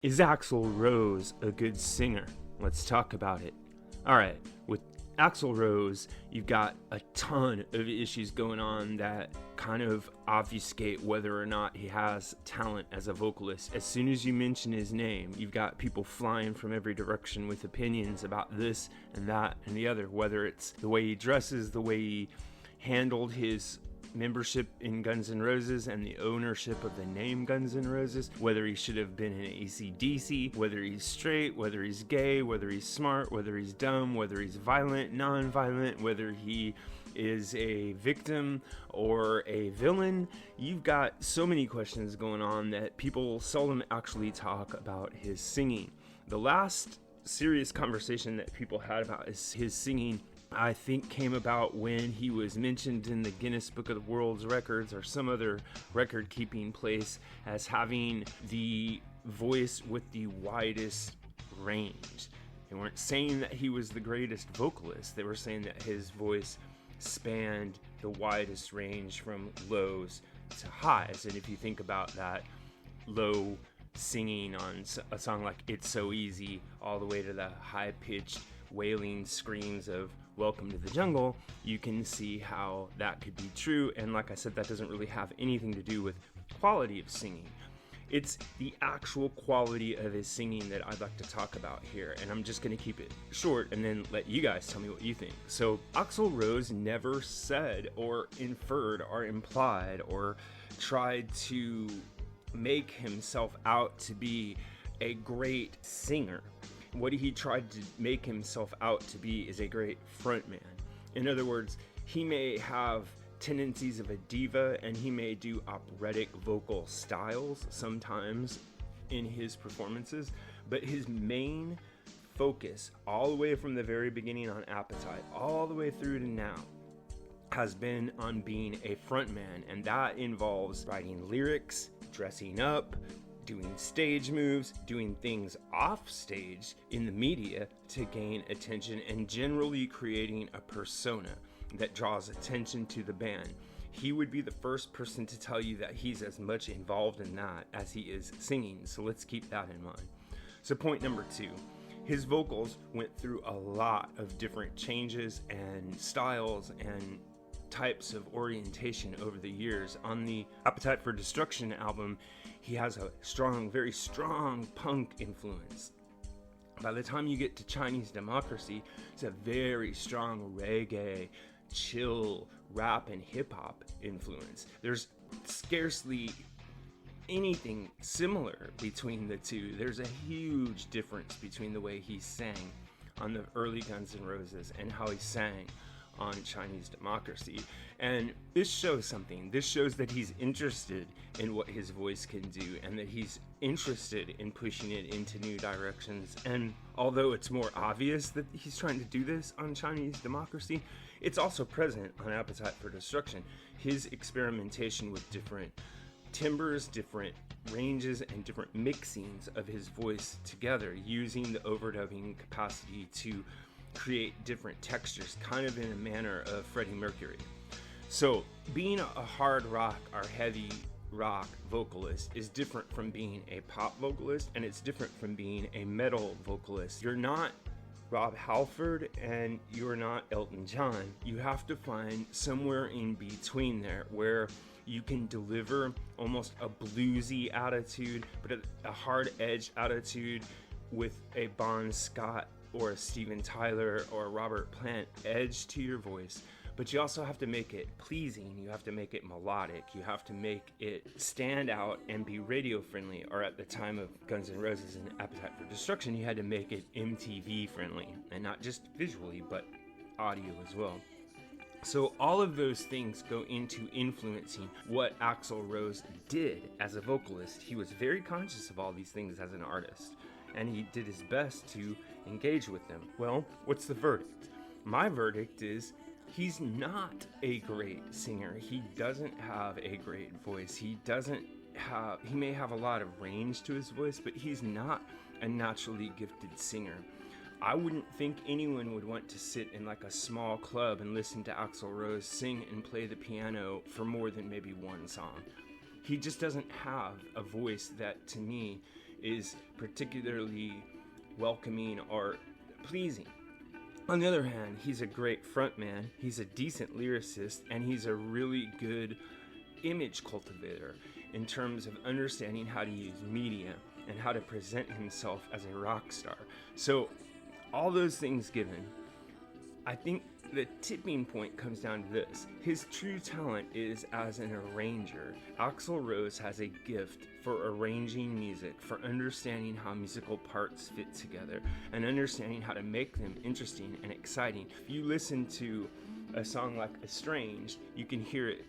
Is Axl Rose a good singer? Let's talk about it. Alright, with Axl Rose, you've got a ton of issues going on that kind of obfuscate whether or not he has talent as a vocalist. As soon as you mention his name, you've got people flying from every direction with opinions about this and that and the other, whether it's the way he dresses, the way he handled his membership in Guns N' Roses and the ownership of the name Guns N' Roses, whether he should have been in AC/DC, whether he's straight, whether he's gay, whether he's smart, whether he's dumb, whether he's violent, non-violent, whether he is a victim or a villain. You've got so many questions going on that people seldom actually talk about his singing. The last serious conversation that people had about his singing, I think, came about when he was mentioned in the Guinness Book of the World's Records or some other record-keeping place as having the voice with the widest range. They weren't saying that he was the greatest vocalist. They were saying that his voice spanned the widest range from lows to highs. And if you think about that, low singing on a song like It's So Easy all the way to the high-pitched wailing screams of Welcome to the Jungle, you can see how that could be true. And like I said, that doesn't really have anything to do with quality of singing. It's the actual quality of his singing that I'd like to talk about here, and I'm just going to keep it short and then let you guys tell me what you think. So Axl Rose never said or inferred or implied or tried to make himself out to be a great singer. What he tried to make himself out to be is a great frontman. In other words, he may have tendencies of a diva and he may do operatic vocal styles sometimes in his performances, but his main focus all the way from the very beginning on Appetite all the way through to now has been on being a frontman, and that involves writing lyrics, dressing up, doing stage moves, doing things off stage in the media to gain attention, and generally creating a persona that draws attention to the band. He would be the first person to tell you that he's as much involved in that as he is singing, so let's keep that in mind. So point number 2, his vocals went through a lot of different changes and styles and types of orientation over the years. On the Appetite for Destruction album, he has a strong, very strong punk influence. By the time you get to Chinese Democracy, it's a very strong reggae, chill, rap, and hip-hop influence. There's scarcely anything similar between the two. There's a huge difference between the way he sang on the early Guns N' Roses and how he sang on Chinese Democracy. And this shows something. This shows that he's interested in what his voice can do and that he's interested in pushing it into new directions. And although it's more obvious that he's trying to do this on Chinese Democracy, it's also present on Appetite for Destruction. His experimentation with different timbres, different ranges, and different mixings of his voice together, using the overdubbing capacity to create different textures, kind of in a manner of Freddie Mercury. So being a hard rock or heavy rock vocalist is different from being a pop vocalist, and it's different from being a metal vocalist. You're not Rob Halford and you're not Elton John. You have to find somewhere in between there where you can deliver almost a bluesy attitude, but a hard edge attitude with a Bon Scott or a Steven Tyler or a Robert Plant edge to your voice. But you also have to make it pleasing, you have to make it melodic, you have to make it stand out and be radio friendly, or at the time of Guns N' Roses and Appetite for Destruction, you had to make it MTV friendly, and not just visually, but audio as well. So all of those things go into influencing what Axl Rose did as a vocalist. He was very conscious of all these things as an artist, and he did his best to engage with them. Well, what's the verdict? My verdict is he's not a great singer. He doesn't have a great voice. He may have a lot of range to his voice, but he's not a naturally gifted singer. I wouldn't think anyone would want to sit in like a small club and listen to Axl Rose sing and play the piano for more than maybe one song. He just doesn't have a voice that, to me, is particularly welcoming or pleasing. On the other hand, he's a great frontman, he's a decent lyricist, and he's a really good image cultivator in terms of understanding how to use media and how to present himself as a rock star. So, all those things given, I think the tipping point comes down to this. His true talent is as an arranger. Axl Rose has a gift for arranging music, for understanding how musical parts fit together, and understanding how to make them interesting and exciting. If you listen to a song like Estranged, you can hear it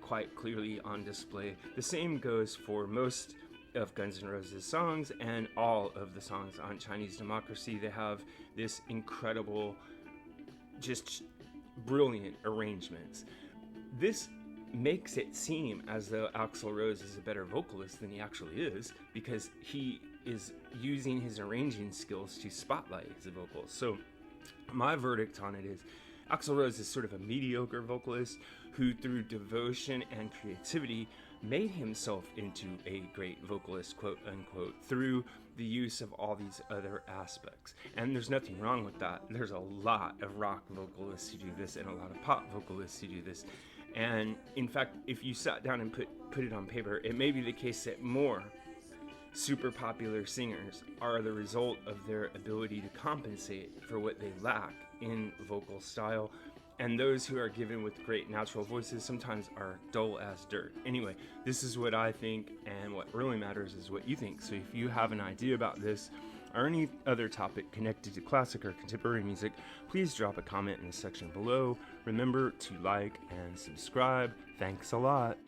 quite clearly on display. The same goes for most of Guns N' Roses songs and all of the songs on Chinese Democracy. They have this incredible, just brilliant arrangements. This makes it seem as though Axl Rose is a better vocalist than he actually is, because he is using his arranging skills to spotlight his vocals. So my verdict on it is Axl Rose is sort of a mediocre vocalist who, through devotion and creativity, made himself into a great vocalist, quote unquote, through the use of all these other aspects. And there's nothing wrong with that. There's a lot of rock vocalists who do this and a lot of pop vocalists who do this. And in fact, if you sat down and put it on paper, it may be the case that more super popular singers are the result of their ability to compensate for what they lack in vocal style, and those who are given with great natural voices sometimes are dull as dirt. Anyway, this is what I think, and what really matters is what you think. So if you have an idea about this or any other topic connected to classic or contemporary music, please drop a comment in the section below. Remember to like and subscribe. Thanks a lot.